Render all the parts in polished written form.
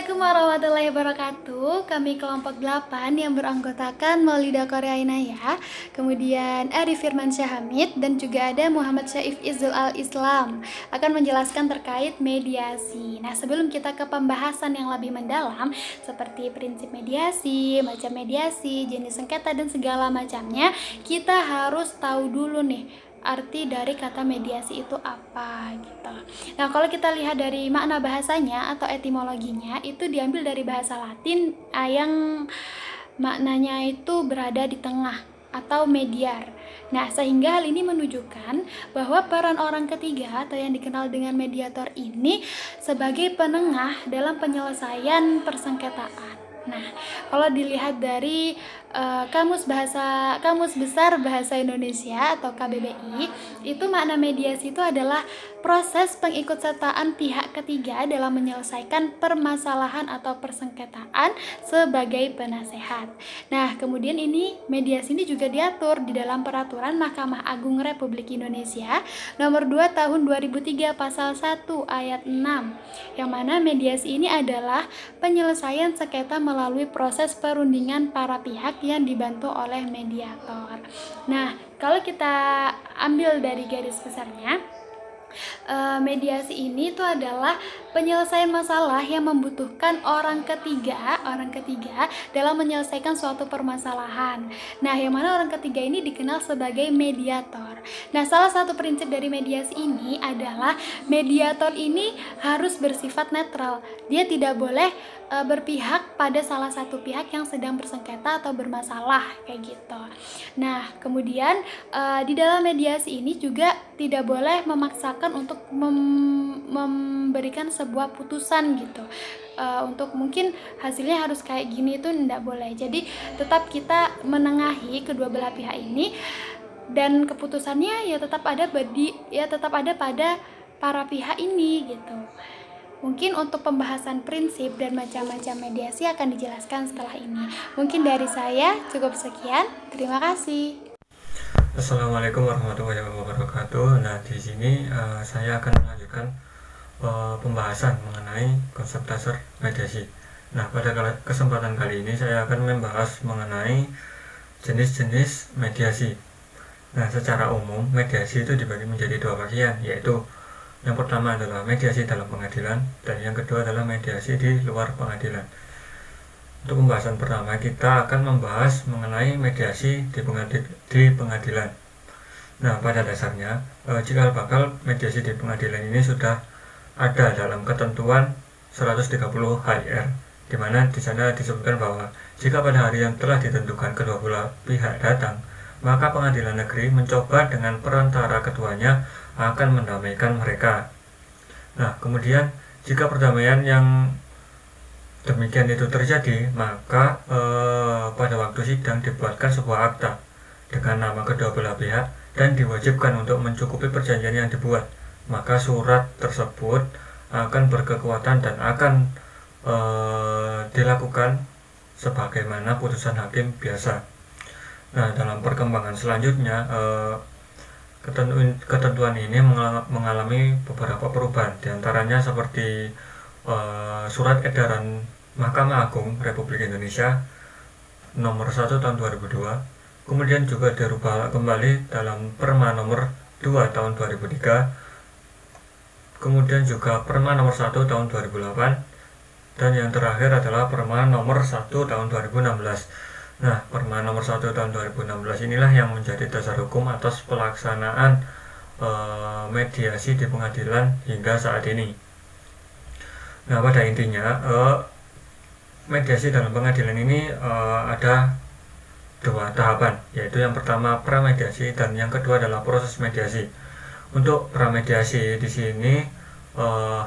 Assalamualaikum warahmatullahi wabarakatuh. Kami kelompok 8 yang beranggotakan Maulida Korea Inayah, kemudian Ari Firmansyah Hamid, dan juga ada Muhammad Syaif Izzul Al-Islam akan menjelaskan terkait mediasi. Nah, sebelum kita ke pembahasan yang lebih mendalam seperti prinsip mediasi, macam mediasi, jenis sengketa dan segala macamnya, kita harus tahu dulu nih arti dari kata mediasi itu apa gitu. Nah, kalau kita lihat dari makna bahasanya atau etimologinya, itu diambil dari bahasa Latin yang maknanya itu berada di tengah atau mediar. Nah, sehingga hal ini menunjukkan bahwa peran orang ketiga atau yang dikenal dengan mediator ini sebagai penengah dalam penyelesaian persengketaan. Nah, kalau dilihat dari Kamus Besar Bahasa Indonesia atau KBBI, itu makna mediasi itu adalah proses pengikutsertaan pihak ketiga dalam menyelesaikan permasalahan atau persengketaan sebagai penasehat. Nah, kemudian mediasi ini juga diatur di dalam Peraturan Mahkamah Agung Republik Indonesia Nomor 2 Tahun 2003 Pasal 1 Ayat 6, yang mana mediasi ini adalah penyelesaian sengketa melalui proses perundingan para pihak yang dibantu oleh mediator. Nah, kalau kita ambil dari garis besarnya, mediasi ini itu adalah penyelesaian masalah yang membutuhkan orang ketiga dalam menyelesaikan suatu permasalahan. Nah, yang mana orang ketiga ini dikenal sebagai mediator. Nah, salah satu prinsip dari mediasi ini adalah mediator ini harus bersifat netral. Dia tidak boleh berpihak pada salah satu pihak yang sedang bersengketa atau bermasalah kayak gitu. Nah, kemudian di dalam mediasi ini juga tidak boleh memaksakan untuk memberikan sebuah putusan gitu. Untuk mungkin hasilnya harus kayak gini itu tidak boleh. Jadi tetap kita menengahi kedua belah pihak ini, dan keputusannya ya tetap ada pada para pihak ini gitu. Mungkin untuk pembahasan prinsip dan macam-macam mediasi akan dijelaskan setelah ini. Mungkin dari saya cukup sekian. Terima kasih. Assalamualaikum warahmatullahi wabarakatuh. Nah, di sini saya akan melanjutkan pembahasan mengenai konsep dasar mediasi. Nah, pada kesempatan kali ini saya akan membahas mengenai jenis-jenis mediasi. Nah, secara umum mediasi itu dibagi menjadi dua bagian, yaitu yang pertama adalah mediasi dalam pengadilan, dan yang kedua adalah mediasi di luar pengadilan. Untuk pembahasan pertama, kita akan membahas mengenai mediasi di pengadilan. Nah, pada dasarnya, cikal bakal mediasi di pengadilan ini sudah ada dalam ketentuan 130 HIR, di mana di sana disebutkan bahwa jika pada hari yang telah ditentukan kedua belah pihak datang, maka pengadilan negeri mencoba dengan perantara ketuanya akan mendamaikan mereka. Nah, kemudian jika perdamaian yang demikian itu terjadi, maka pada waktu sidang dibuatkan sebuah akta dengan nama kedua belah pihak dan diwajibkan untuk mencukupi perjanjian yang dibuat. Maka surat tersebut akan berkekuatan dan akan dilakukan sebagaimana putusan hakim biasa. Nah, dalam perkembangan selanjutnya, ketentuan ini mengalami beberapa perubahan, diantaranya seperti Surat Edaran Mahkamah Agung Republik Indonesia Nomor 1 Tahun 2002, kemudian juga dirubah kembali dalam Perma Nomor 2 Tahun 2003, kemudian juga Perma Nomor 1 Tahun 2008, dan yang terakhir adalah Perma Nomor 1 Tahun 2016. Nah, Perma Nomor 1 Tahun 2016 inilah yang menjadi dasar hukum atas pelaksanaan mediasi di pengadilan hingga saat ini. Nah, pada intinya mediasi dalam pengadilan ini ada dua tahapan, yaitu yang pertama pramediasi dan yang kedua adalah proses mediasi. Untuk pramediasi di sini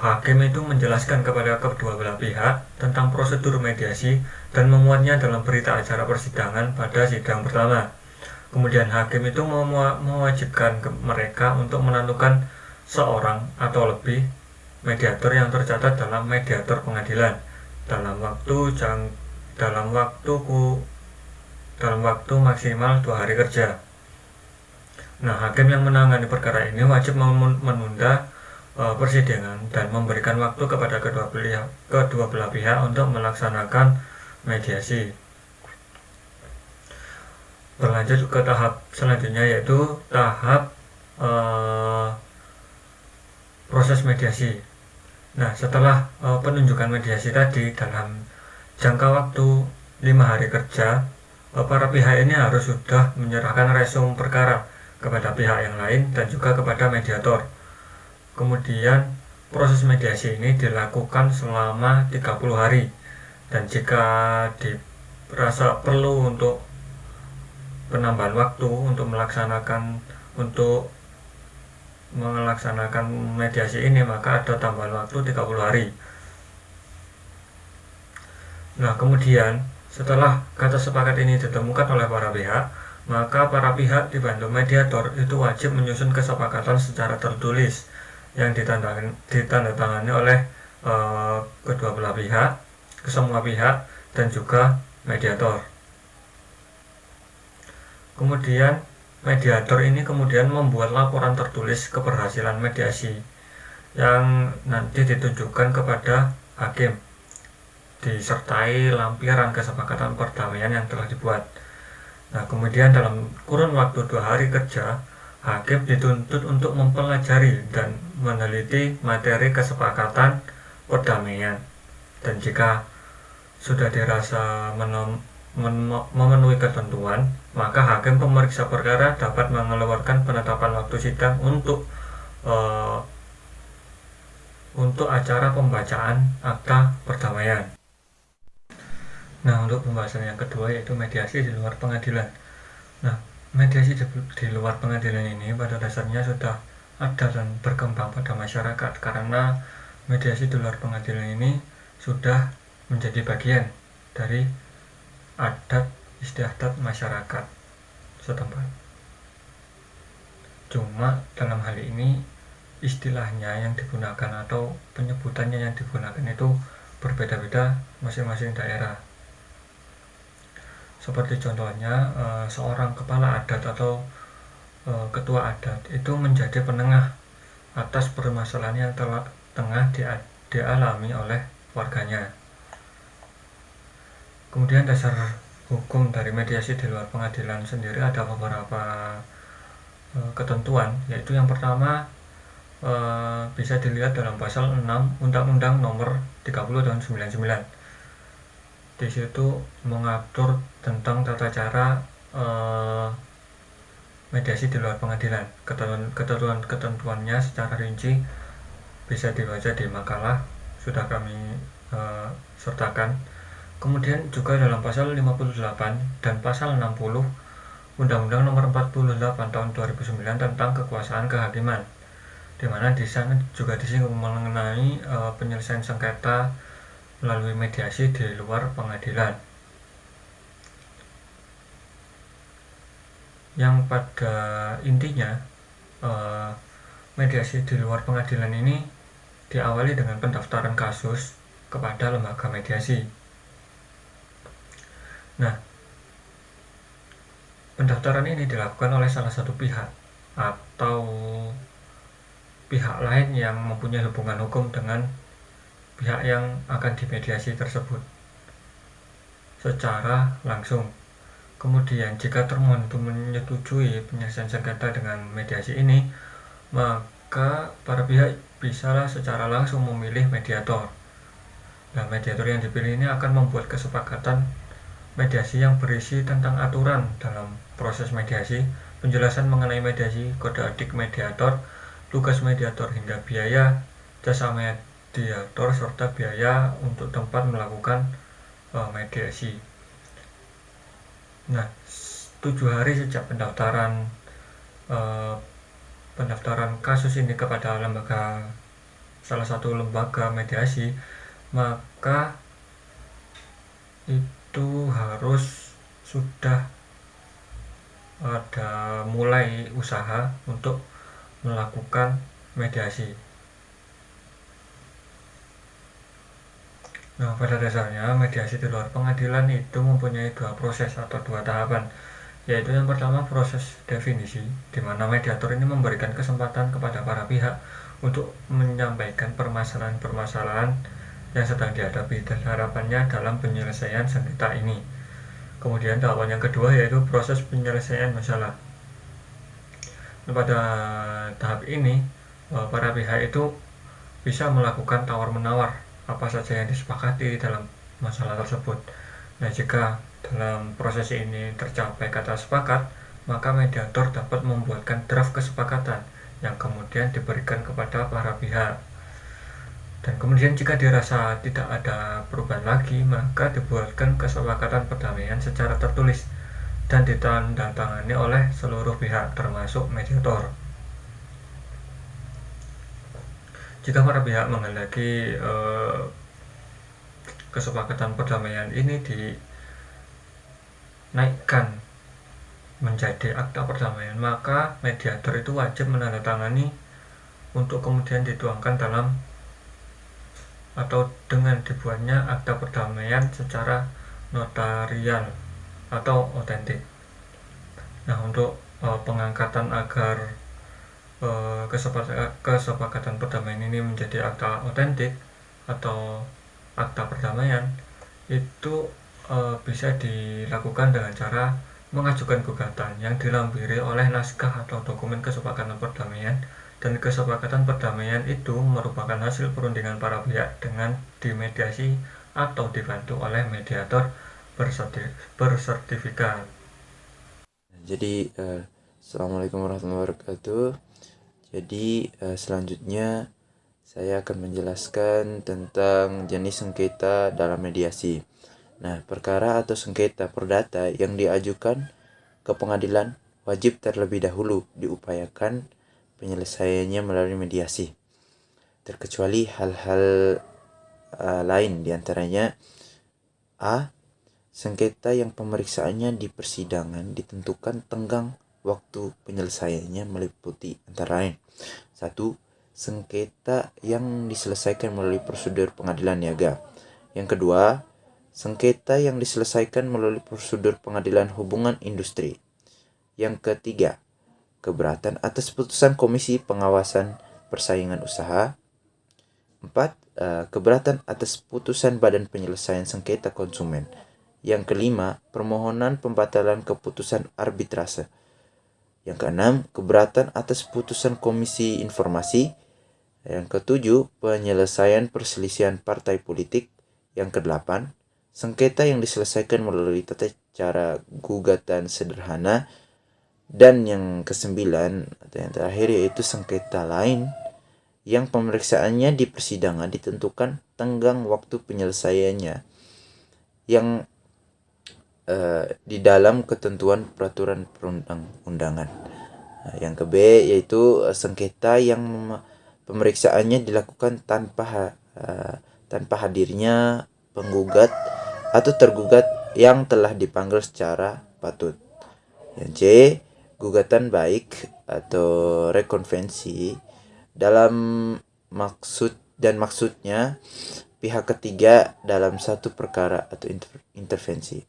hakim itu menjelaskan kepada kedua belah pihak tentang prosedur mediasi dan memuatnya dalam berita acara persidangan pada sidang pertama. Kemudian hakim itu mewajibkan mereka untuk menentukan seorang atau lebih mediator yang tercatat dalam mediator pengadilan dalam waktu maksimal 2 hari kerja. Nah, hakim yang menangani perkara ini wajib menunda persidangan dan memberikan waktu kepada kedua belah pihak untuk melaksanakan mediasi. Berlanjut ke tahap selanjutnya, yaitu tahap proses mediasi. Nah, setelah penunjukan mediasi tadi dalam jangka waktu 5 hari kerja, para pihak ini harus sudah menyerahkan resum perkara kepada pihak yang lain dan juga kepada mediator. Kemudian proses mediasi ini dilakukan selama 30 hari, dan jika dirasa perlu untuk penambahan waktu untuk melaksanakan mediasi ini, maka ada tambahan waktu 30 hari. Nah, kemudian setelah kata sepakat ini ditemukan oleh para pihak, maka para pihak dibantu mediator itu wajib menyusun kesepakatan secara tertulis yang ditandatangani oleh kedua belah pihak, kesemua pihak, dan juga mediator. Kemudian mediator ini kemudian membuat laporan tertulis keberhasilan mediasi yang nanti ditunjukkan kepada hakim, disertai lampiran kesepakatan perdamaian yang telah dibuat. Nah, kemudian dalam kurun waktu 2 hari kerja, hakim dituntut untuk mempelajari dan meneliti materi kesepakatan perdamaian, dan jika sudah dirasa memenuhi ketentuan, maka hakim pemeriksa perkara dapat mengeluarkan penetapan waktu sidang untuk acara pembacaan akta perdamaian. Nah, untuk pembahasan yang kedua yaitu mediasi di luar pengadilan. Nah, mediasi di luar pengadilan ini pada dasarnya sudah ada dan berkembang pada masyarakat, karena mediasi di luar pengadilan ini sudah menjadi bagian dari adat istiadat masyarakat setempat. Cuma dalam hal ini istilahnya yang digunakan atau penyebutannya yang digunakan itu berbeda-beda masing-masing daerah. Seperti contohnya seorang kepala adat atau ketua adat itu menjadi penengah atas permasalahan yang tengah dialami oleh warganya. Kemudian dasar hukum dari mediasi di luar pengadilan sendiri ada beberapa ketentuan, yaitu yang pertama bisa dilihat dalam pasal 6 Undang-Undang Nomor 30 tahun 99. Di situ mengatur tentang tata cara mediasi di luar pengadilan. Ketentuannya secara rinci bisa dibaca di makalah, sudah kami sertakan. Kemudian juga dalam pasal 58 dan pasal 60 Undang-Undang Nomor 48 tahun 2009 tentang kekuasaan kehakiman, di mana di sana juga disinggung mengenai penyelesaian sengketa melalui mediasi di luar pengadilan, yang pada intinya mediasi di luar pengadilan ini diawali dengan pendaftaran kasus kepada lembaga mediasi. Nah, pendaftaran ini dilakukan oleh salah satu pihak atau pihak lain yang mempunyai hubungan hukum dengan pihak yang akan dimediasi tersebut secara langsung. Kemudian jika termohon itu menyetujui penyelesaian sengketa dengan mediasi ini, maka para pihak bisalah secara langsung memilih mediator. Nah, mediator yang dipilih ini akan membuat kesepakatan mediasi yang berisi tentang aturan dalam proses mediasi, penjelasan mengenai mediasi, kode etik mediator, tugas mediator hingga biaya jasa mediator, serta biaya untuk tempat melakukan mediasi. Nah, 7 hari sejak pendaftaran kasus ini kepada salah satu lembaga mediasi, maka itu harus sudah ada mulai usaha untuk melakukan mediasi. Nah, pada dasarnya mediasi di luar pengadilan itu mempunyai 2 proses atau 2 tahapan. yaitu yang pertama proses definisi, di mana mediator ini memberikan kesempatan kepada para pihak untuk menyampaikan permasalahan-permasalahan yang sedang dihadapi dan harapannya dalam penyelesaian sengketa ini. Kemudian tahapan yang kedua yaitu proses penyelesaian masalah. Pada tahap ini para pihak itu bisa melakukan tawar-menawar apa saja yang disepakati dalam masalah tersebut. Nah, jika dalam proses ini tercapai kata sepakat, maka mediator dapat membuatkan draft kesepakatan yang kemudian diberikan kepada para pihak. Dan kemudian jika dirasa tidak ada perubahan lagi, maka dibuatkan kesepakatan perdamaian secara tertulis dan ditandatangani oleh seluruh pihak termasuk mediator. Jika para pihak menghendaki kesepakatan perdamaian ini dinaikkan menjadi akta perdamaian, maka mediator itu wajib menandatangani untuk kemudian dituangkan dalam atau dengan dibuatnya akta perdamaian secara notarial atau otentik. Nah, untuk pengangkatan agar kesepakatan perdamaian ini menjadi akta otentik atau akta perdamaian itu bisa dilakukan dengan cara mengajukan gugatan yang dilampiri oleh naskah atau dokumen kesepakatan perdamaian, dan kesepakatan perdamaian itu merupakan hasil perundingan para pihak dengan dimediasi atau dibantu oleh mediator bersertifikat. Jadi Assalamualaikum warahmatullahi wabarakatuh. Jadi selanjutnya saya akan menjelaskan tentang jenis sengketa dalam mediasi. Nah, perkara atau sengketa perdata yang diajukan ke pengadilan wajib terlebih dahulu diupayakan penyelesaiannya melalui mediasi, terkecuali hal-hal lain, diantaranya A. Sengketa yang pemeriksaannya di persidangan ditentukan tenggang waktu penyelesaiannya meliputi antara lain: 1. Sengketa yang diselesaikan melalui prosedur pengadilan niaga. Yang kedua, sengketa yang diselesaikan melalui prosedur pengadilan hubungan industri. Yang ketiga, keberatan atas putusan Komisi Pengawasan Persaingan Usaha. 4. Keberatan atas putusan Badan Penyelesaian Sengketa Konsumen. Yang kelima, permohonan pembatalan keputusan arbitrase. Yang keenam, keberatan atas putusan Komisi Informasi. Yang ketujuh, penyelesaian perselisihan partai politik. Yang kedelapan, sengketa yang diselesaikan melalui tata cara gugatan sederhana. Dan yang kesembilan atau yang terakhir yaitu sengketa lain yang pemeriksaannya di persidangan ditentukan tenggang waktu penyelesaiannya yang di dalam ketentuan peraturan perundang-undangan. Yang ke B yaitu sengketa yang pemeriksaannya dilakukan tanpa hadirnya penggugat atau tergugat yang telah dipanggil secara patut. Yang C, gugatan baik atau rekonvensi dalam maksudnya pihak ketiga dalam satu perkara atau intervensi.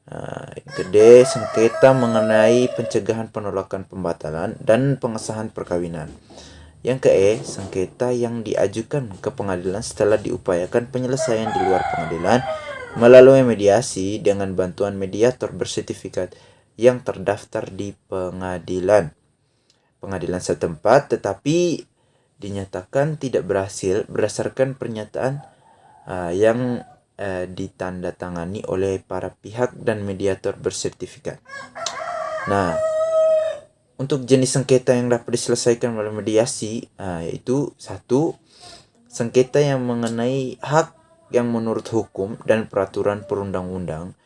Yang ke D, sengketa mengenai pencegahan, penolakan, pembatalan, dan pengesahan perkawinan. Yang ke E, sengketa yang diajukan ke pengadilan setelah diupayakan penyelesaian di luar pengadilan melalui mediasi dengan bantuan mediator bersertifikat yang terdaftar di pengadilan setempat tetapi dinyatakan tidak berhasil berdasarkan pernyataan yang ditandatangani oleh para pihak dan mediator bersertifikat. Nah, untuk jenis sengketa yang dapat diselesaikan melalui mediasi yaitu 1. Sengketa yang mengenai hak yang menurut hukum dan peraturan perundang-undang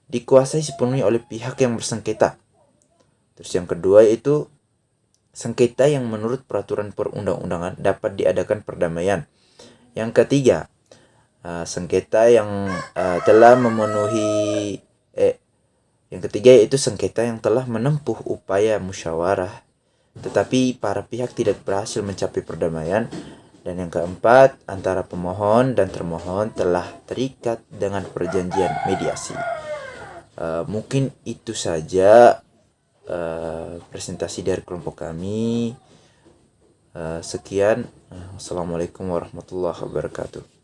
dikuasai sepenuhnya oleh pihak yang bersengketa. Terus yang kedua yaitu sengketa yang menurut peraturan perundang-undangan dapat diadakan perdamaian. Yang ketiga, sengketa yang telah memenuhi yang ketiga yaitu sengketa yang telah menempuh upaya musyawarah tetapi para pihak tidak berhasil mencapai perdamaian. Dan yang keempat, antara pemohon dan termohon telah terikat dengan perjanjian mediasi. Mungkin itu saja presentasi dari kelompok kami. Sekian. Wassalamualaikum warahmatullahi wabarakatuh.